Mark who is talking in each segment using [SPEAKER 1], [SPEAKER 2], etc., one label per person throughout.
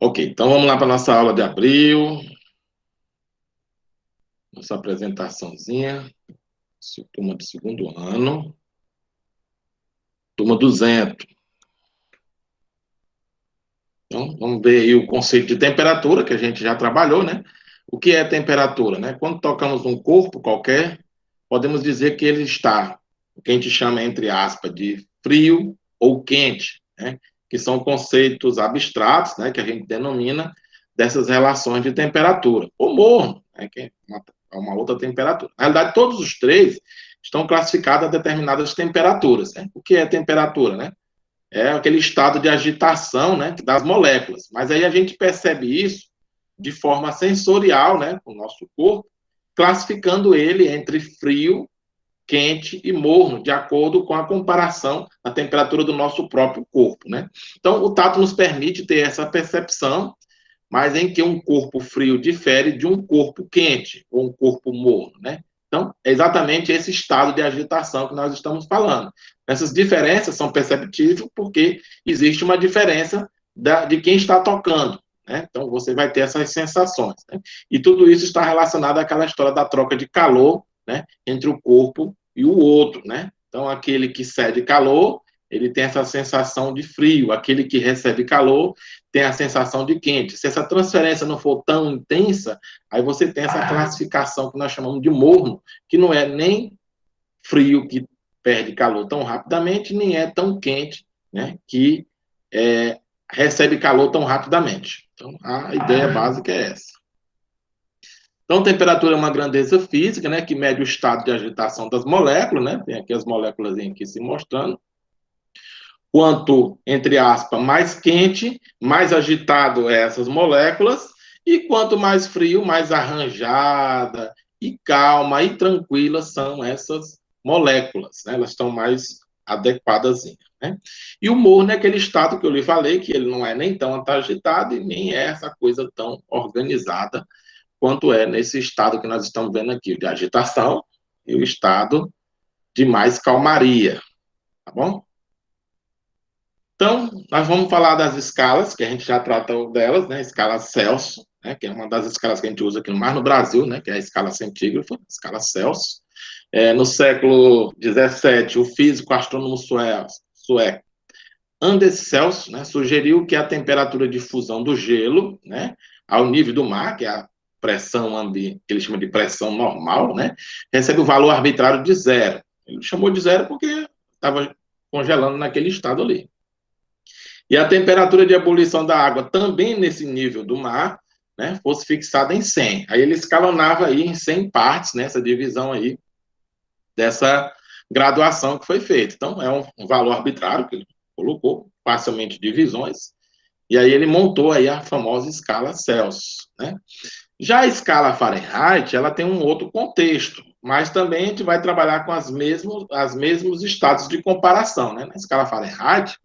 [SPEAKER 1] Ok, então vamos lá para a nossa aula de abril. Nossa apresentaçãozinha. Turma do segundo ano. Turma 200. Então, vamos ver aí o conceito de temperatura, que a gente já trabalhou, né? O que é temperatura, né? Quando tocamos um corpo qualquer, podemos dizer que ele está, o que a gente chama, entre aspas, de frio ou quente, né? Que são conceitos abstratos, né? Que a gente denomina dessas relações de temperatura. Ou morno, né? Que é uma outra temperatura. Na realidade, todos os três estão classificados a determinadas temperaturas, né? O que é temperatura, né? É aquele estado de agitação, né, das moléculas. Mas aí a gente percebe isso de forma sensorial, né, com o nosso corpo, classificando ele entre frio, quente e morno, de acordo com a comparação da temperatura do nosso próprio corpo, né? Então, o tato nos permite ter essa percepção, mas em que um corpo frio difere de um corpo quente ou um corpo morno, né? Então, é exatamente esse estado de agitação que nós estamos falando. Essas diferenças são perceptíveis porque existe uma diferença de quem está tocando, né? Então, você vai ter essas sensações, né? E tudo isso está relacionado àquela história da troca de calor, né, entre o corpo e o outro, né? Então, aquele que cede calor, ele tem essa sensação de frio, aquele que recebe calor tem a sensação de quente. Se essa transferência não for tão intensa, aí você tem essa classificação que nós chamamos de morno, que não é nem frio que perde calor tão rapidamente, nem é tão quente, né, que recebe calor tão rapidamente. Então, a ideia básica é essa. Então, temperatura é uma grandeza física, né, que mede o estado de agitação das moléculas, né, tem aqui as moléculas aqui se mostrando. Quanto, entre aspas, mais quente, mais agitado é essas moléculas, e quanto mais frio, mais arranjada e calma e tranquila são essas moléculas, né? Elas estão mais adequadas, né? E o morno é aquele estado que eu lhe falei, que ele não é nem tão agitado e nem é essa coisa tão organizada quanto é nesse estado que nós estamos vendo aqui, de agitação e o estado de mais calmaria, tá bom? Então, nós vamos falar das escalas, que a gente já tratou delas, né? Escala Celsius, né? Que é uma das escalas que a gente usa aqui mais no Brasil, né? Que é a escala centígrada, escala Celsius. No século XVII, o físico astrônomo sueco Anders Celsius, né, sugeriu que a temperatura de fusão do gelo, né, ao nível do mar, que é a pressão ambiente, que ele chama de pressão normal, né, recebe o valor arbitrário de zero. Ele chamou de zero porque estava congelando naquele estado ali. E a temperatura de ebulição da água também nesse nível do mar, né, fosse fixada em 100. Aí ele escalonava aí em 100 partes, nessa né, divisão aí dessa graduação que foi feita. Então, é um valor arbitrário que ele colocou, parcialmente divisões, e aí ele montou aí a famosa escala Celsius, né? Já a escala Fahrenheit, ela tem um outro contexto, mas também a gente vai trabalhar com as mesmos estados de comparação, né? Na escala Fahrenheit,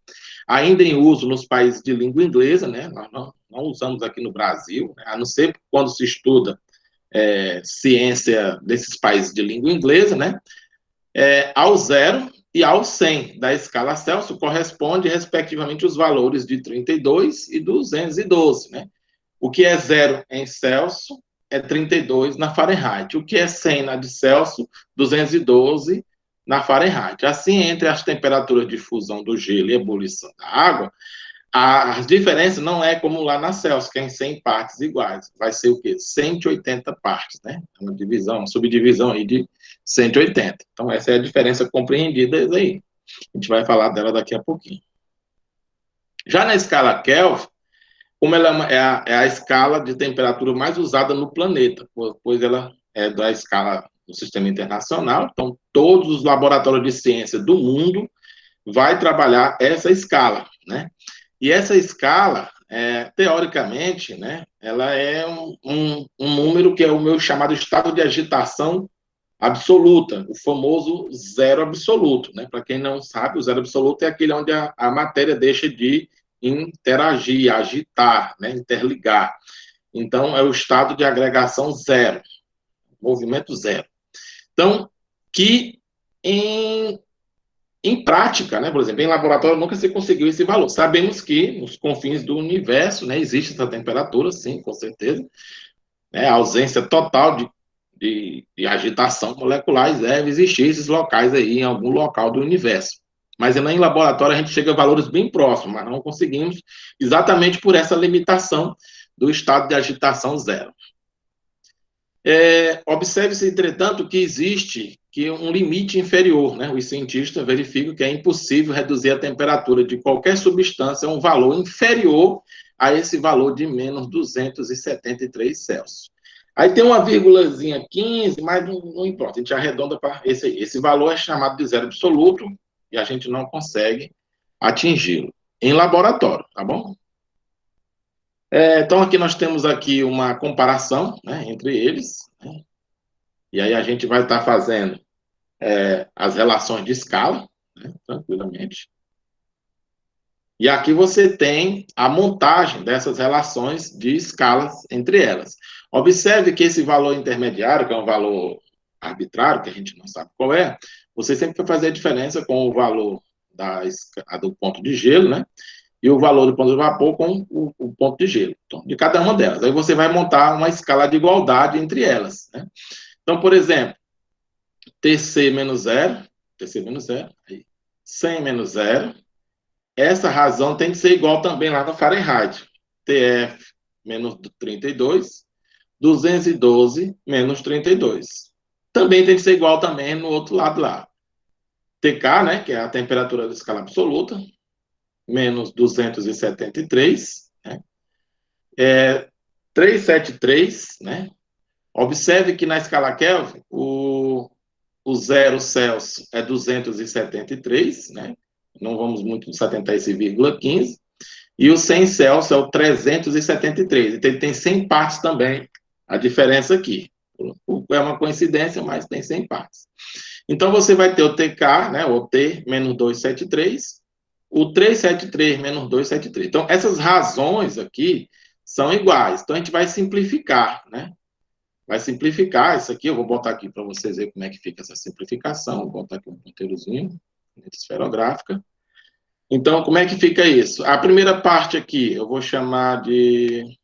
[SPEAKER 1] ainda em uso nos países de língua inglesa, né? Nós não usamos aqui no Brasil, né? A não ser quando se estuda ciência desses países de língua inglesa, né? Ao 0 e ao 100 da escala Celsius corresponde, respectivamente, os valores de 32 e 212, né? O que é 0 em Celsius é 32 na Fahrenheit. O que é 100 na de Celsius, 212 na Fahrenheit. Assim, entre as temperaturas de fusão do gelo e ebulição da água, as diferenças não é como lá na Celsius, que é em 100 partes iguais. Vai ser o quê? 180 partes, né? Uma divisão, uma subdivisão aí de 180. Então, essa é a diferença compreendida aí. A gente vai falar dela daqui a pouquinho. Já na escala Kelvin, como ela é a escala de temperatura mais usada no planeta, pois ela é da escala do sistema internacional, então todos os laboratórios de ciência do mundo vai trabalhar essa escala, né? E essa escala, teoricamente, né, ela é um número que é o meu chamado estado de agitação absoluta, o famoso zero absoluto, né? Para quem não sabe, o zero absoluto é aquele onde a matéria deixa de interagir, agitar, né? Interligar. Então, é o estado de agregação zero, movimento zero. Então, que em em prática, né, por exemplo, em laboratório nunca se conseguiu esse valor. Sabemos que nos confins do universo, né, existe essa temperatura, sim, com certeza, né, a ausência total de agitação molecular deve existir esses locais aí em algum local do universo. Mas em laboratório a gente chega a valores bem próximos, mas não conseguimos exatamente por essa limitação do estado de agitação zero. Observe-se, entretanto, que existe um limite inferior, né? Os cientistas verificam que é impossível reduzir a temperatura de qualquer substância a um valor inferior a esse valor de menos 273 Celsius. Aí tem uma vírgulazinha 15, mas não importa, a gente arredonda para esse aí. Esse valor é chamado de zero absoluto e a gente não consegue atingi-lo em laboratório, tá bom? Então, aqui nós temos aqui uma comparação, né, entre eles, né? E aí a gente vai estar fazendo as relações de escala, né, tranquilamente. E aqui você tem a montagem dessas relações de escalas entre elas. Observe que esse valor intermediário, que é um valor arbitrário, que a gente não sabe qual é, você sempre vai fazer a diferença com o valor do ponto de gelo, né? E o valor do ponto de vapor com o ponto de gelo, então, de cada uma delas. Aí você vai montar uma escala de igualdade entre elas, né? Então, por exemplo, TC menos zero, TC menos zero, aí, 100 menos zero, essa razão tem que ser igual também lá no Fahrenheit. TF menos 32, 212 menos 32. Também tem que ser igual também no outro lado lá. TK, né, que é a temperatura da escala absoluta, menos 273, né? 373, né? Observe que na escala Kelvin, o 0 Celsius é 273, né? Não vamos muito setentar esse vírgula 15. E o 100 Celsius é o 373. Então, ele tem 100 partes também, a diferença aqui. É uma coincidência, mas tem 100 partes. Então, você vai ter o TK, né, o T menos 273, o 373 menos 273. Então, essas razões aqui são iguais. Então, a gente vai simplificar, né? Vai simplificar isso aqui. Eu vou botar aqui para vocês verem como é que fica essa simplificação. Vou botar aqui um ponteirozinho, esferográfica. Então, como é que fica isso? A primeira parte aqui, eu vou chamar de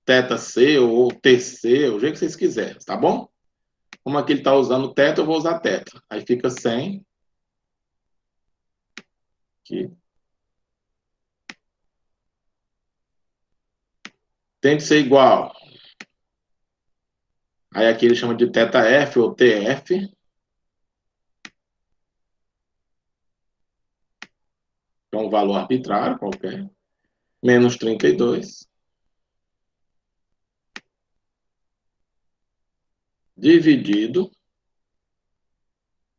[SPEAKER 1] θc ou TC, o jeito que vocês quiserem, tá bom? Como aqui ele está usando θ, eu vou usar θ. Aí fica 100. Aqui. Tem que ser igual. Aí aqui ele chama de θf ou TF. Que é um valor arbitrário qualquer. Menos 32. Dividido.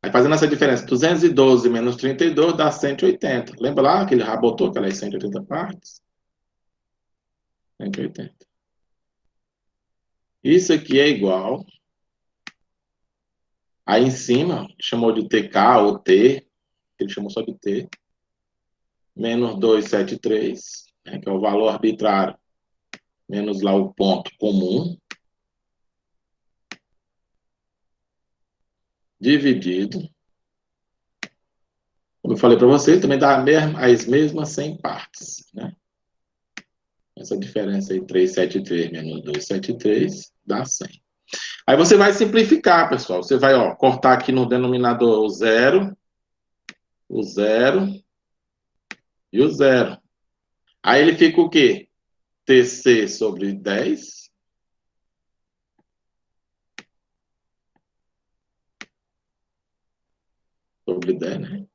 [SPEAKER 1] Aí fazendo essa diferença, 212 menos 32 dá 180. Lembra lá que ele rabotou aquelas 180 partes? 180. Isso aqui é igual. Aí em cima, chamou de TK ou T, ele chamou só de T, menos 273, né, que é o valor arbitrário, menos lá o ponto comum, dividido. Como eu falei para vocês, também dá as mesmas 100 partes, né? Essa diferença aí, 373 menos 273, dá 100. Aí você vai simplificar, pessoal. Você vai, ó, cortar aqui no denominador o zero e o zero. Aí ele fica o quê? TC sobre 10 sobre 10, né?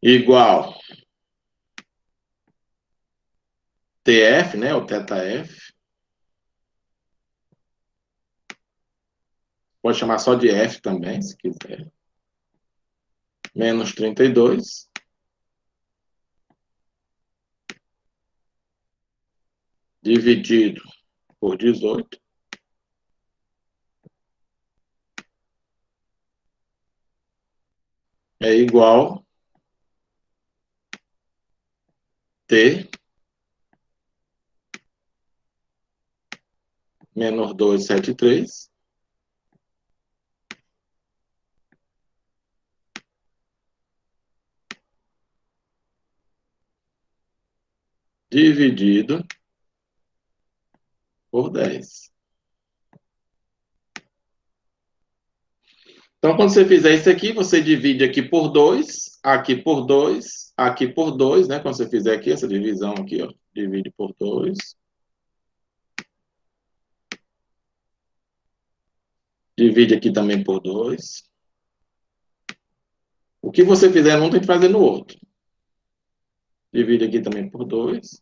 [SPEAKER 1] Igual TF, né? O θF. Pode chamar só de F também, se quiser. Menos 32. Dividido por 18. É igual T menos 273 dividido por 10. Então, quando você fizer isso aqui, você divide aqui por 2, aqui por 2, aqui por 2, né? Quando você fizer aqui, essa divisão aqui, ó, divide por 2. Divide aqui também por 2. O que você fizer num, tem que fazer no outro. Divide aqui também por 2.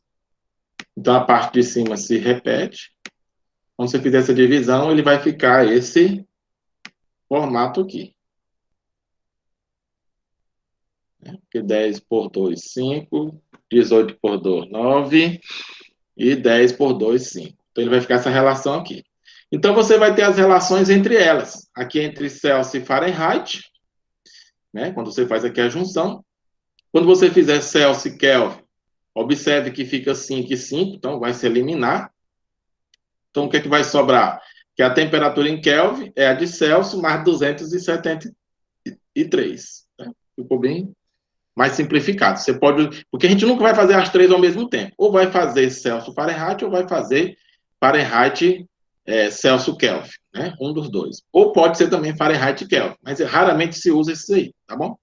[SPEAKER 1] Então, a parte de cima se repete. Quando você fizer essa divisão, ele vai ficar esse formato aqui. Porque 10 por 2, 5. 18 por 2, 9. E 10 por 2, 5. Então, ele vai ficar essa relação aqui. Então, você vai ter as relações entre elas. Aqui entre Celsius e Fahrenheit, né? Quando você faz aqui a junção. Quando você fizer Celsius e Kelvin, observe que fica 5 e 5, então vai se eliminar. Então, o que é que vai sobrar? Que a temperatura em Kelvin é a de Celsius mais 273. Né? Ficou bem mais simplificado. Você pode, porque a gente nunca vai fazer as três ao mesmo tempo. Ou vai fazer Celsius Fahrenheit, ou vai fazer Fahrenheit Celsius Kelvin, né? Um dos dois. Ou pode ser também Fahrenheit Kelvin, mas raramente se usa isso aí, tá bom?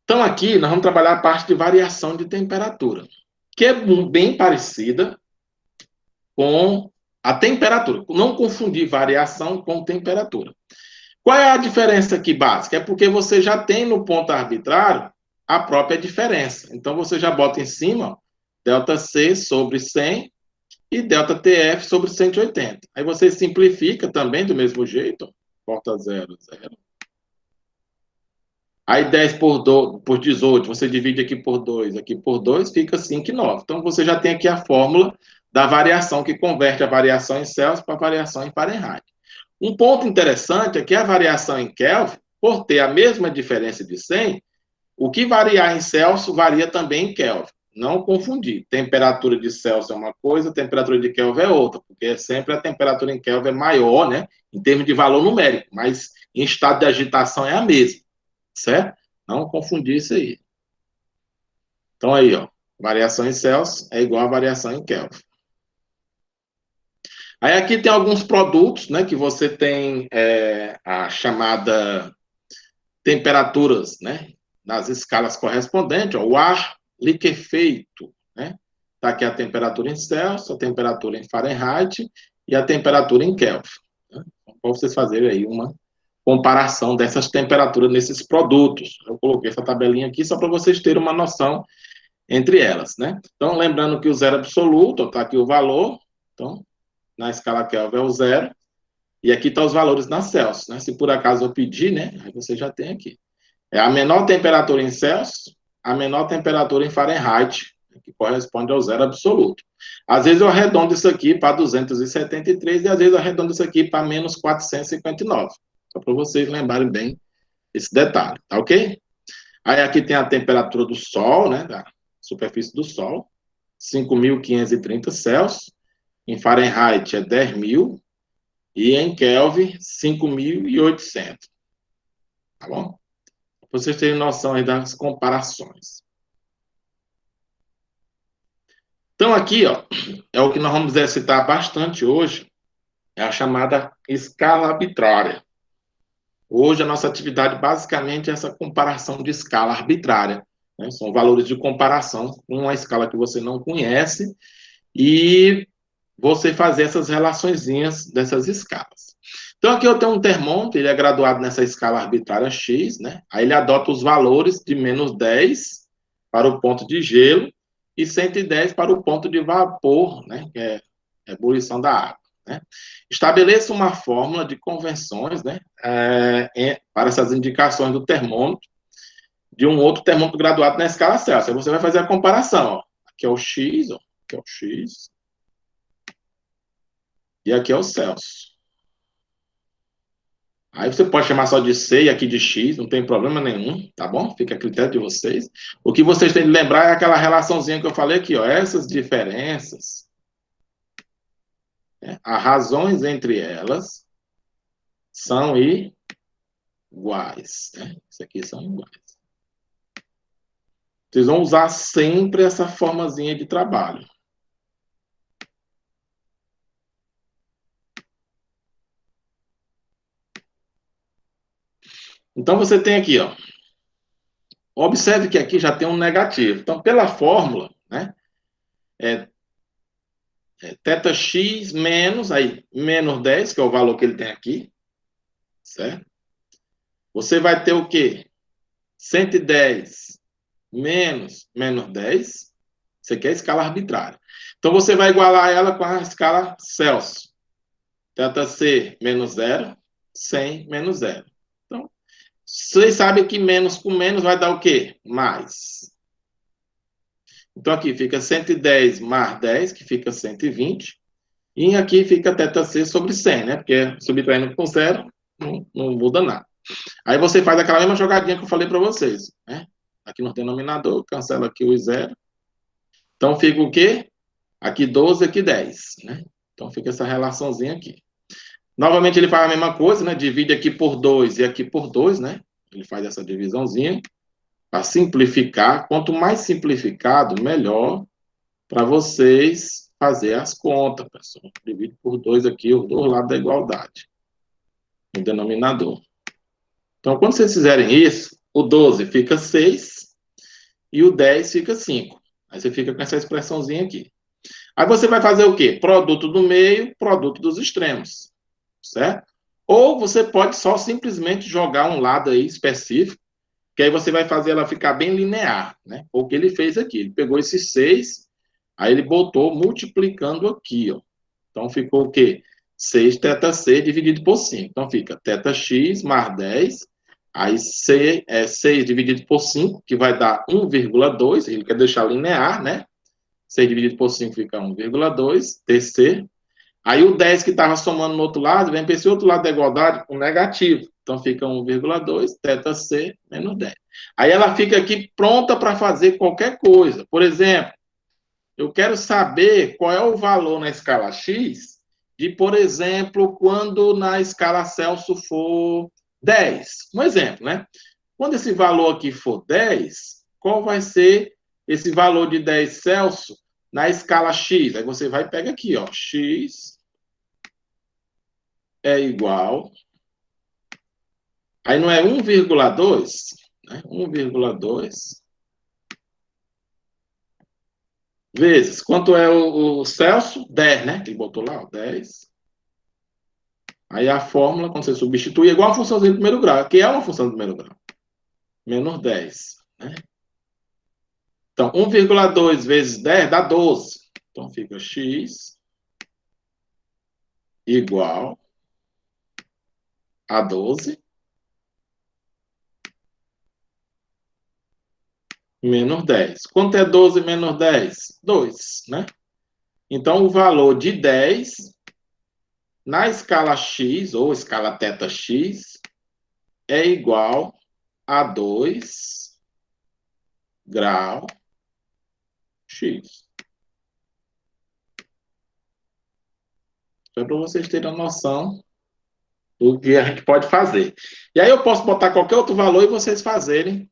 [SPEAKER 1] Então aqui nós vamos trabalhar a parte de variação de temperatura, que é bem parecida com a temperatura. Não confundir variação com temperatura. Qual é a diferença aqui básica? É porque você já tem no ponto arbitrário a própria diferença. Então, você já bota em cima ΔC sobre 100 e ΔTF sobre 180. Aí você simplifica também do mesmo jeito. Porta 0, 0. Aí 10 por 18, você divide aqui por 2, fica 5,9. Então, você já tem aqui a fórmula da variação, que converte a variação em Celsius para a variação em Fahrenheit. Um ponto interessante é que a variação em Kelvin, por ter a mesma diferença de 100, o que variar em Celsius varia também em Kelvin. Não confundir. Temperatura de Celsius é uma coisa, temperatura de Kelvin é outra, porque sempre a temperatura em Kelvin é maior, né, em termos de valor numérico, mas em estado de agitação é a mesma, certo? Não confundir isso aí. Então aí, ó, variação em Celsius é igual a variação em Kelvin. Aí aqui tem alguns produtos, né, que você tem a chamada temperaturas, né, nas escalas correspondentes, ó, o ar liquefeito, né, tá aqui a temperatura em Celsius, a temperatura em Fahrenheit e a temperatura em Kelvin. Né? Para vocês fazerem aí uma comparação dessas temperaturas nesses produtos. Eu coloquei essa tabelinha aqui só para vocês terem uma noção entre elas, né? Então, lembrando que o zero absoluto, está aqui o valor, então, na escala Kelvin é o zero, e aqui estão os valores na Celsius, né? Se por acaso eu pedir, né? Aí você já tem aqui. É a menor temperatura em Celsius, a menor temperatura em Fahrenheit, que corresponde ao zero absoluto. Às vezes eu arredondo isso aqui para 273 e às vezes eu arredondo isso aqui para menos 459. Só para vocês lembrarem bem esse detalhe, tá ok? Aí aqui tem a temperatura do Sol, né, da superfície do Sol, 5.530 Celsius. Em Fahrenheit é 10.000 e em Kelvin 5.800. Tá bom? Para vocês terem noção aí das comparações. Então aqui, ó, é o que nós vamos exercitar bastante hoje, é a chamada escala arbitrária. Hoje a nossa atividade basicamente é essa comparação de escala arbitrária, né? São valores de comparação com uma escala que você não conhece e você fazer essas relaçõezinhas dessas escalas. Então, aqui eu tenho um termômetro, ele é graduado nessa escala arbitrária X, né? Aí ele adota os valores de menos 10 para o ponto de gelo e 110 para o ponto de vapor, né? Que é a ebulição da água. Né? Estabeleça uma fórmula de convenções, né? Para essas indicações do termômetro de um outro termômetro graduado na escala Celsius. Aí você vai fazer a comparação. Ó. Aqui é o X, ó. Aqui é o X. E aqui é o Celsius. Aí você pode chamar só de C e aqui de X, não tem problema nenhum, tá bom? Fica a critério de vocês. O que vocês têm de lembrar é aquela relaçãozinha que eu falei aqui, ó. Essas diferenças, né, as razões entre elas são iguais, né? Isso aqui são iguais. Vocês vão usar sempre essa formazinha de trabalho. Então, você tem aqui, ó. Observe que aqui já tem um negativo. Então, pela fórmula, né? Θx menos, aí, menos 10, que é o valor que ele tem aqui, certo? Você vai ter o quê? 110 menos 10. Isso aqui é a escala arbitrária. Então, você vai igualar ela com a escala Celsius. Θc menos 0, 100 menos 0. Então, vocês sabem que menos com menos vai dar o quê? Mais. Então, aqui fica 110 mais 10, que fica 120. E aqui fica θc sobre 100, né? Porque subtraindo com zero, não muda nada. Aí você faz aquela mesma jogadinha que eu falei para vocês, né? Aqui no denominador, cancela aqui o zero. Então, fica o quê? Aqui 12, aqui 10, né? Então, fica essa relaçãozinha aqui. Novamente, ele faz a mesma coisa, né? Divide aqui por 2 e aqui por 2, né? Ele faz essa divisãozinha para simplificar. Quanto mais simplificado, melhor para vocês fazer as contas, pessoal. Divide por 2 aqui, os dois lados da igualdade, no denominador. Então, quando vocês fizerem isso, o 12 fica 6 e o 10 fica 5. Aí você fica com essa expressãozinha aqui. Aí você vai fazer o quê? Produto do meio, produto dos extremos, certo? Ou você pode só simplesmente jogar um lado aí específico, que aí você vai fazer ela ficar bem linear, né? O que ele fez aqui, ele pegou esses 6, aí ele botou multiplicando aqui, ó. Então ficou o quê? 6 θc dividido por 5. Então fica θx mais 10, aí 6 dividido por 5, que vai dar 1,2, ele quer deixar linear, né? 6 dividido por 5 fica 1,2, TC. Aí o 10 que estava somando no outro lado, vem para esse outro lado da igualdade com negativo. Então fica 1,2, θc menos 10. Aí ela fica aqui pronta para fazer qualquer coisa. Por exemplo, eu quero saber qual é o valor na escala X de, por exemplo, quando na escala Celsius for 10. Um exemplo, né? Quando esse valor aqui for 10, qual vai ser esse valor de 10 Celsius na escala X? Aí você vai e pega aqui, ó. X é igual. Aí não é 1,2, né? 1,2 vezes. Quanto é o Celsius? 10, né? Que ele botou lá, ó, 10. Aí a fórmula, quando você substitui, é igual a funçãozinha de primeiro grau, que é uma função de primeiro grau. Menos 10, né? Então, 1,2 vezes 10 dá 12. Então, fica x igual a 12 menos 10. Quanto é 12 menos 10? 2, né? Então, o valor de 10 na escala x, ou escala θx, é igual a 2 grau x. Só para vocês terem a noção do que a gente pode fazer. E aí eu posso botar qualquer outro valor e vocês fazerem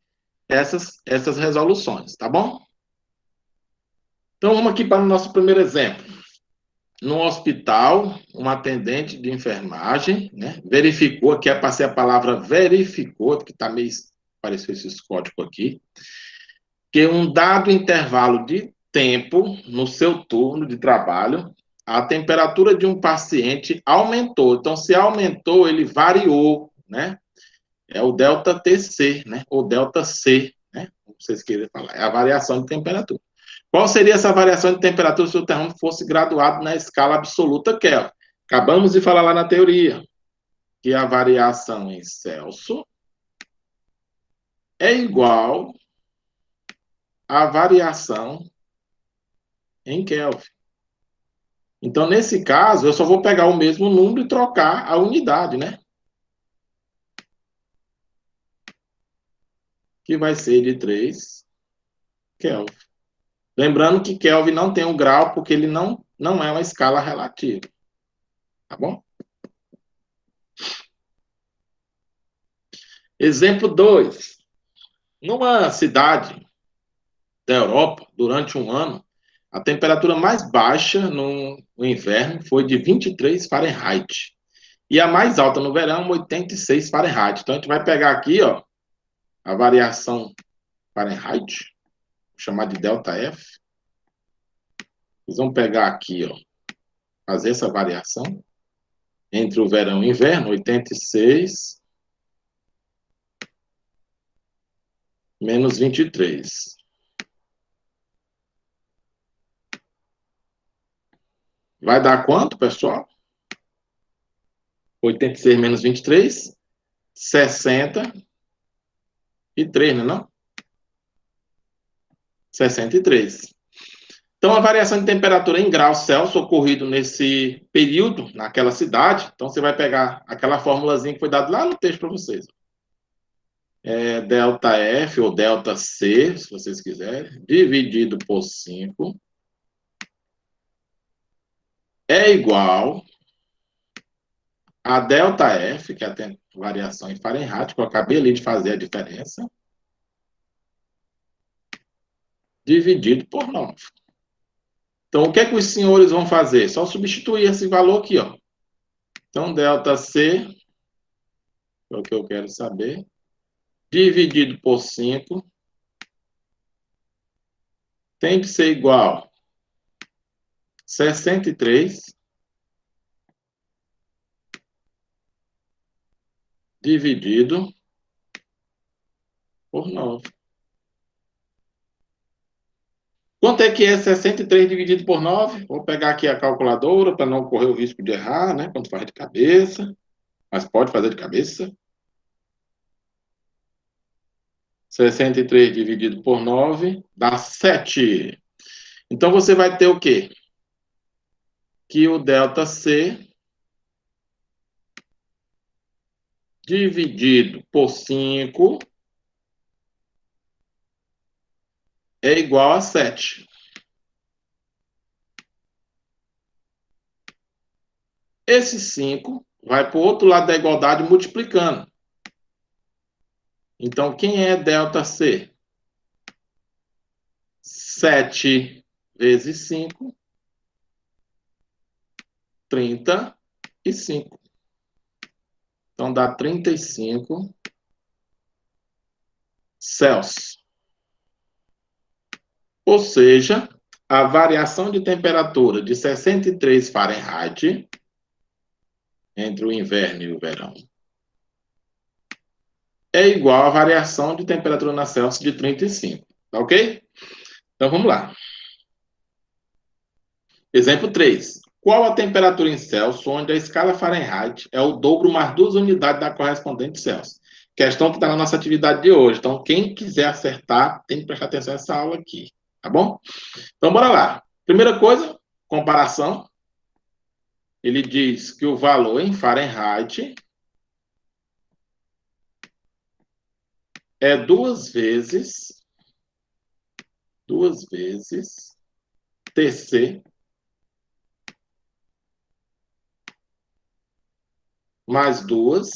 [SPEAKER 1] essas resoluções, tá bom? Então vamos aqui para o nosso primeiro exemplo. No hospital, uma atendente de enfermagem, né, verificou, aqui eu passei a palavra verificou, que está meio parecido esse código aqui, que um dado intervalo de tempo no seu turno de trabalho, a temperatura de um paciente aumentou. Então, se aumentou, ele variou, né? É o delta TC, né? Ou delta C, né? Como vocês querem falar. É a variação de temperatura. Qual seria essa variação de temperatura se o termômetro fosse graduado na escala absoluta Kelvin? Acabamos de falar lá na teoria que a variação em Celsius é igual à variação em Kelvin. Então, nesse caso, eu só vou pegar o mesmo número e trocar a unidade, né? Que vai ser de 3 Kelvin. Lembrando que Kelvin não tem um grau, porque ele não é uma escala relativa. Tá bom? Exemplo 2. Numa cidade da Europa, durante um ano, a temperatura mais baixa no inverno foi de 23 Fahrenheit. E a mais alta no verão, 86 Fahrenheit. Então, a gente vai pegar aqui, ó, a variação Fahrenheit, vou chamar de delta F. Vocês vão pegar aqui, ó, fazer essa variação entre o verão e o inverno, 86 menos 23. Vai dar quanto, pessoal? 86 menos 23, 63, não é não? 63. Então, a variação de temperatura em graus Celsius ocorrido nesse período, naquela cidade, então você vai pegar aquela formulazinha que foi dada lá no texto para vocês. Delta F ou delta C, se vocês quiserem, dividido por 5 é igual a delta F, que é a variação em Fahrenheit, que eu acabei ali de fazer a diferença, dividido por 9. Então, o que é que os senhores vão fazer? Só substituir esse valor aqui, ó. Então, delta C, é o que eu quero saber, dividido por 5, tem que ser igual a 63 dividido por 9. Quanto é que é 63 dividido por 9? Vou pegar aqui a calculadora para não correr o risco de errar, né? Quando faz de cabeça. Mas pode fazer de cabeça. 63 dividido por 9 dá 7. Então, você vai ter o quê? Que o delta C dividido por 5 é igual a 7. Esse 5 vai para o outro lado da igualdade multiplicando. Então, quem é delta C? 7 vezes 5, 35. Então, dá 35 Celsius. Ou seja, a variação de temperatura de 63 Fahrenheit entre o inverno e o verão é igual à variação de temperatura na Celsius de 35. Tá ok? Então, vamos lá. Exemplo 3. Qual a temperatura em Celsius onde a escala Fahrenheit é o dobro mais 2 unidades da correspondente Celsius? Questão que está na nossa atividade de hoje. Então, quem quiser acertar, tem que prestar atenção nessa aula aqui. Tá bom? Então, bora lá. Primeira coisa, comparação. Ele diz que o valor em Fahrenheit é duas vezes TC mais 2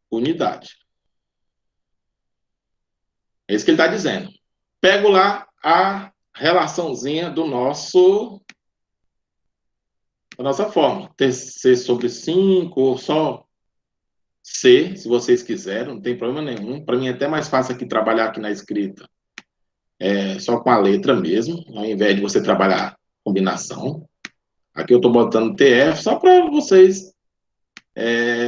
[SPEAKER 1] unidades. É isso que ele está dizendo. Pego lá a relaçãozinha da nossa fórmula. TC sobre 5, ou só C, se vocês quiserem, não tem problema nenhum. Para mim é até mais fácil aqui trabalhar aqui na escrita. Só com a letra mesmo, ao invés de você trabalhar combinação. Aqui eu estou botando TF só para vocês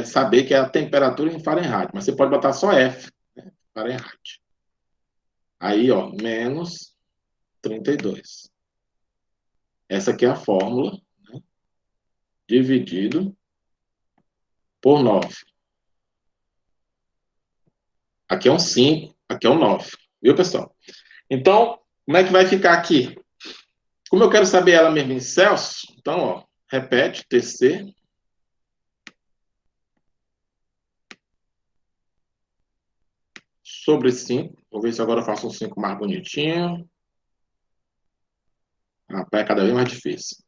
[SPEAKER 1] saber que é a temperatura em Fahrenheit. Mas você pode botar só F, né? Fahrenheit. Aí, ó, menos 32. Essa aqui é a fórmula, né? Dividido por 9. Aqui é um 5, aqui é um 9. Viu, pessoal? Então, como é que vai ficar aqui? Como eu quero saber ela mesmo em Celsius, então, ó, repete, TC sobre 5. Vou ver se agora eu faço um 5 mais bonitinho. Rapaz, é cada vez mais difícil.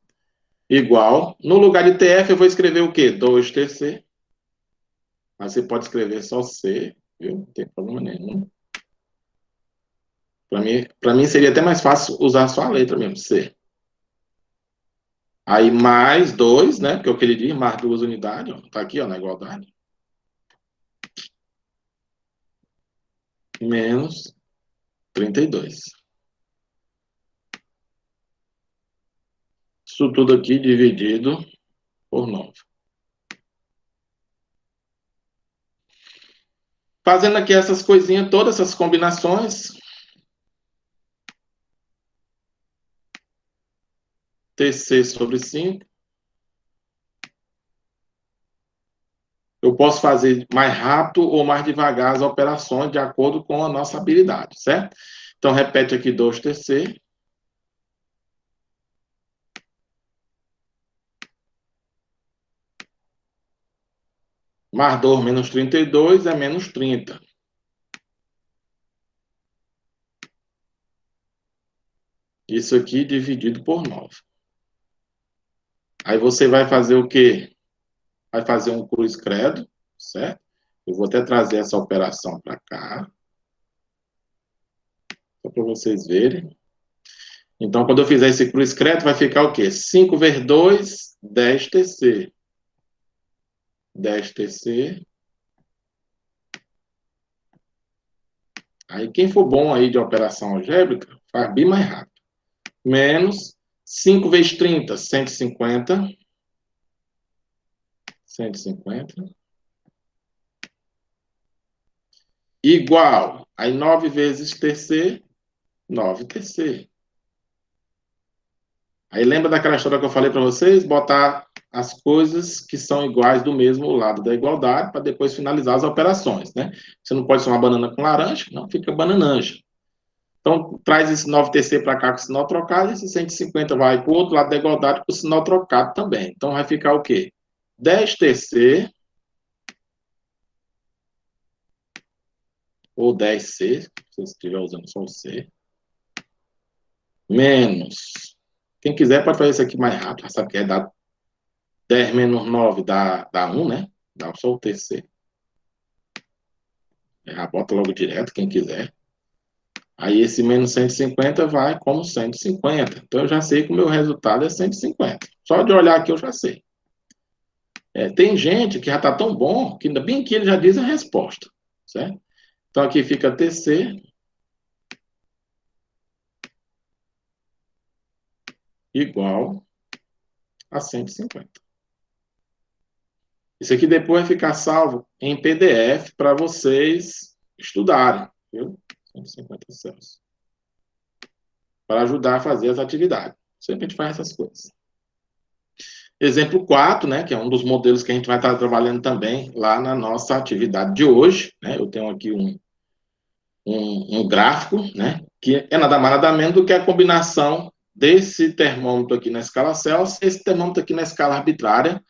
[SPEAKER 1] Igual. No lugar de TF, eu vou escrever o quê? 2TC. Mas você pode escrever só C, viu? Não tem problema nenhum. Para mim seria até mais fácil usar só a letra mesmo, C. Aí mais 2, né? Porque eu queria mais 2 unidades, ó, tá aqui, ó, na igualdade. Menos 32. Isso tudo aqui dividido por 9. Fazendo aqui essas coisinhas, todas essas combinações. TC sobre 5. Eu posso fazer mais rápido ou mais devagar as operações de acordo com a nossa habilidade, certo? Então, repete aqui 2TC. Mais 2 menos 32 é menos 30. Isso aqui dividido por 9. Aí você vai fazer o quê? Vai fazer um cruz credo, certo? Eu vou até trazer essa operação para cá, só para vocês verem. Então, quando eu fizer esse cruz credo, vai ficar o quê? 5 vezes 2, 10TC. 10TC. Aí, quem for bom aí de operação algébrica, faz bem mais rápido. Menos 5 vezes 30, 150. 150. Igual. Aí 9 vezes TC, 9TC. Aí lembra daquela história que eu falei para vocês? Botar as coisas que são iguais do mesmo lado da igualdade para depois finalizar as operações, né? Você não pode ser uma banana com laranja, não fica banananja. Então, traz esse 9TC para cá com o sinal trocado, e esse 150 vai para o outro lado da igualdade com o sinal trocado também. Então, vai ficar o quê? 10TC, ou 10C, se você estiver usando só o C, menos. Quem quiser pode fazer isso aqui mais rápido, sabe que é dar 10 menos 9 dá 1, né? Dá só o TC. Já bota logo direto, quem quiser. Aí esse menos 150 vai como 150. Então eu já sei que o meu resultado é 150. Só de olhar aqui eu já sei. Tem gente que já está tão bom que ainda bem que ele já diz a resposta. Certo? Então aqui fica TC igual a 150. Isso aqui depois vai ficar salvo em PDF para vocês estudarem. Viu? 150 Celsius. Para ajudar a fazer as atividades. Sempre a gente faz essas coisas. Exemplo 4, né, que é um dos modelos que a gente vai estar trabalhando também lá na nossa atividade de hoje. Né? Eu tenho aqui um gráfico, né, que é nada mais nada menos do que a combinação desse termômetro aqui na escala Celsius e esse termômetro aqui na escala arbitrária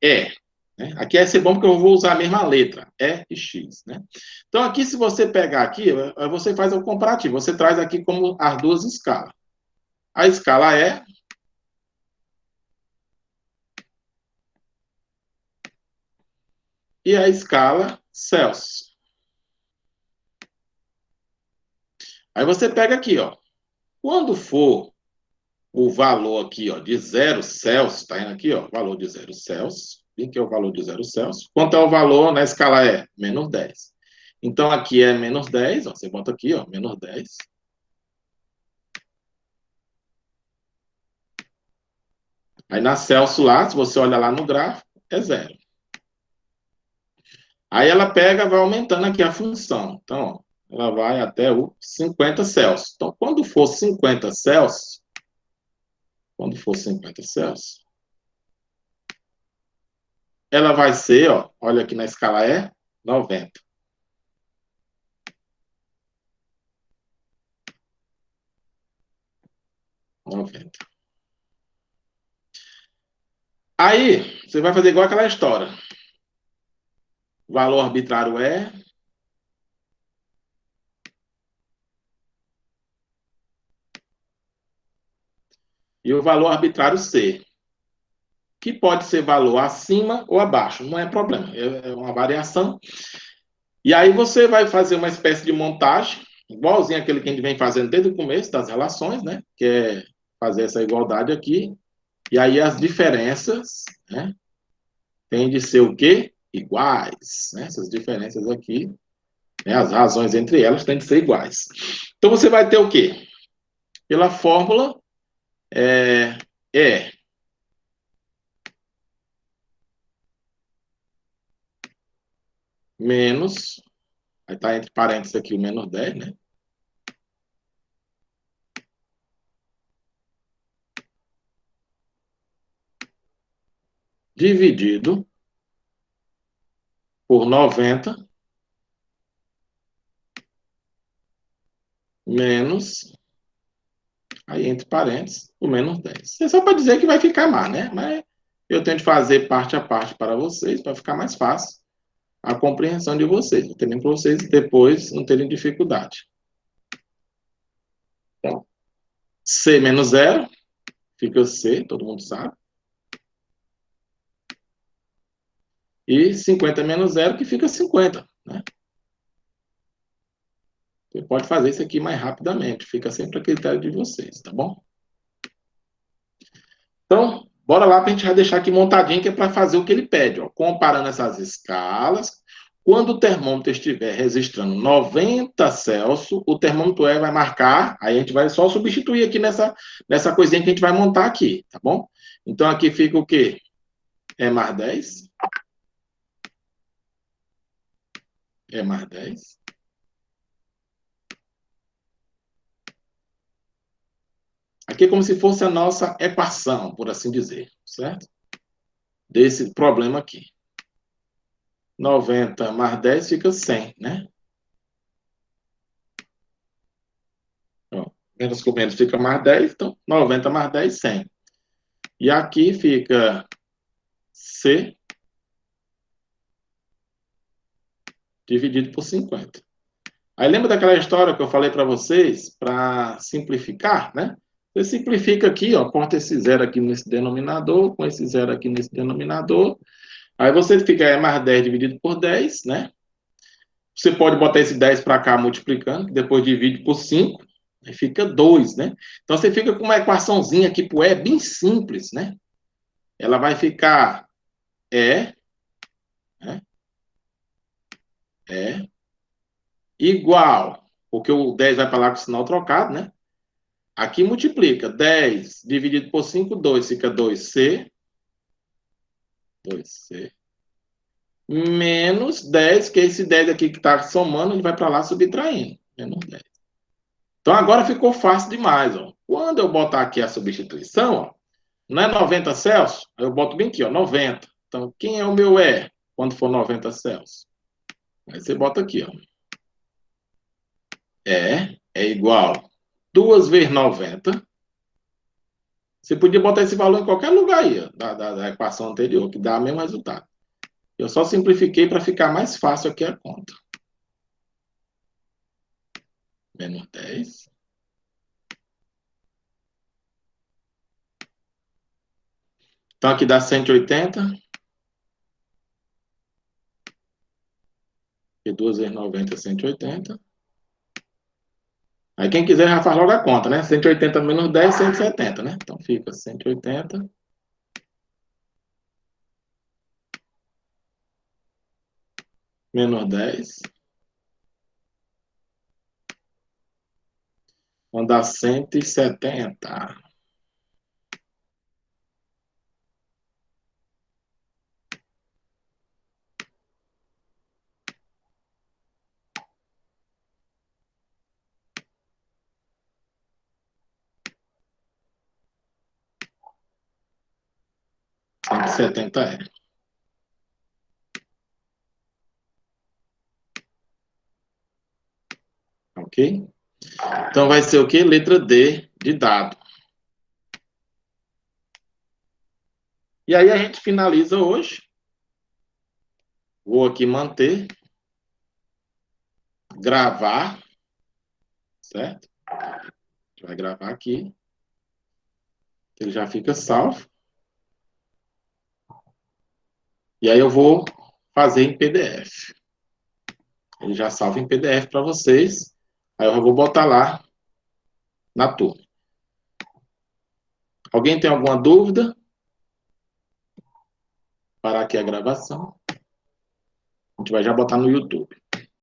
[SPEAKER 1] E. Né? Aqui vai ser bom porque eu vou usar a mesma letra, E e X. Né? Então, aqui, se você pegar aqui, você faz o comparativo. Você traz aqui como as duas escalas. A escala E e a escala Celsius. Aí você pega aqui, ó. Quando for o valor aqui, ó, de 0 Celsius, tá indo aqui, ó, valor de 0 Celsius. Bem que é o valor de 0 Celsius. Quanto é o valor na escala E? Menos 10. Então, aqui é menos 10, ó, você bota aqui, ó, menos 10. Aí na Celsius lá, se você olha lá no gráfico, é 0. Aí ela pega, vai aumentando aqui a função. Então, ó, ela vai até o 50 Celsius. Então, quando for 50 Celsius, ela vai ser, ó, olha aqui na escala E, 90. 90. Aí, você vai fazer igual aquela história. O valor arbitrário é. E o valor arbitrário C. Que pode ser valor acima ou abaixo. Não é problema. É uma variação. E aí você vai fazer uma espécie de montagem, igualzinho aquele que a gente vem fazendo desde o começo das relações, né? Que é fazer essa igualdade aqui. E aí as diferenças, né? Tem de ser o quê? Iguais, né? Essas diferenças aqui, né? As razões entre elas têm de ser iguais. Então você vai ter o quê? Pela fórmula é menos, aí está entre parênteses aqui o menos 10, né? Dividido por 90 menos, aí entre parênteses, o menos 10. É só para dizer que vai ficar mais, né? Mas eu tento fazer parte a parte para vocês, para ficar mais fácil a compreensão de vocês, também para vocês depois não terem dificuldade. Então, C menos zero, fica C, todo mundo sabe. E 50 menos zero, que fica 50, né? Você pode fazer isso aqui mais rapidamente, fica sempre a critério de vocês, tá bom? Então, bora lá para a gente já deixar aqui montadinho, que é para fazer o que ele pede, ó. Comparando essas escalas, quando o termômetro estiver registrando 90 Celsius, o termômetro E vai marcar, aí a gente vai só substituir aqui nessa coisinha que a gente vai montar aqui, tá bom? Então, aqui fica o quê? E mais 10. E mais 10. Aqui é como se fosse a nossa equação, por assim dizer, certo? Desse problema aqui. 90 mais 10 fica 100, né? Ó, menos com menos fica mais 10, então 90 mais 10, 100. E aqui fica C dividido por 50. Aí lembra daquela história que eu falei para vocês, para simplificar, né? Você simplifica aqui, ó, corta esse zero aqui nesse denominador, com esse zero aqui nesse denominador. Aí você fica mais 10 dividido por 10, né? Você pode botar esse 10 para cá multiplicando, depois divide por 5, aí fica 2, né? Então você fica com uma equaçãozinha aqui para o E bem simples, né? Ela vai ficar E, né? E igual, porque o 10 vai para lá com o sinal trocado, né? Aqui multiplica 10 dividido por 5, 2, fica 2C, 2C, menos 10, que é esse 10 aqui que está somando, ele vai para lá subtraindo, menos 10. Então agora ficou fácil demais, ó. Quando eu botar aqui a substituição, ó, não é 90 Celsius, eu boto bem aqui, ó, 90. Então quem é o meu E quando for 90 Celsius? Aí você bota aqui, ó. É igual 2 vezes 90. Você podia botar esse valor em qualquer lugar aí, ó, da equação anterior, que dá o mesmo resultado. Eu só simplifiquei para ficar mais fácil aqui a conta. Menos 10. Então aqui dá 180. E 2 vezes 90 é 180. Aí quem quiser já faz logo a conta, né? 180 menos 10, 170, né? Então fica 180 menos 10. Vão dar 170. Cento e setenta é. Ok? Então vai ser o quê? Letra D de dado. E aí a gente finaliza hoje. Vou aqui manter, gravar, certo? A gente vai gravar aqui. Ele já fica salvo. E aí eu vou fazer em PDF. Ele já salva em PDF para vocês. Aí eu já vou botar lá na turma. Alguém tem alguma dúvida? Parar aqui a gravação. A gente vai já botar no YouTube.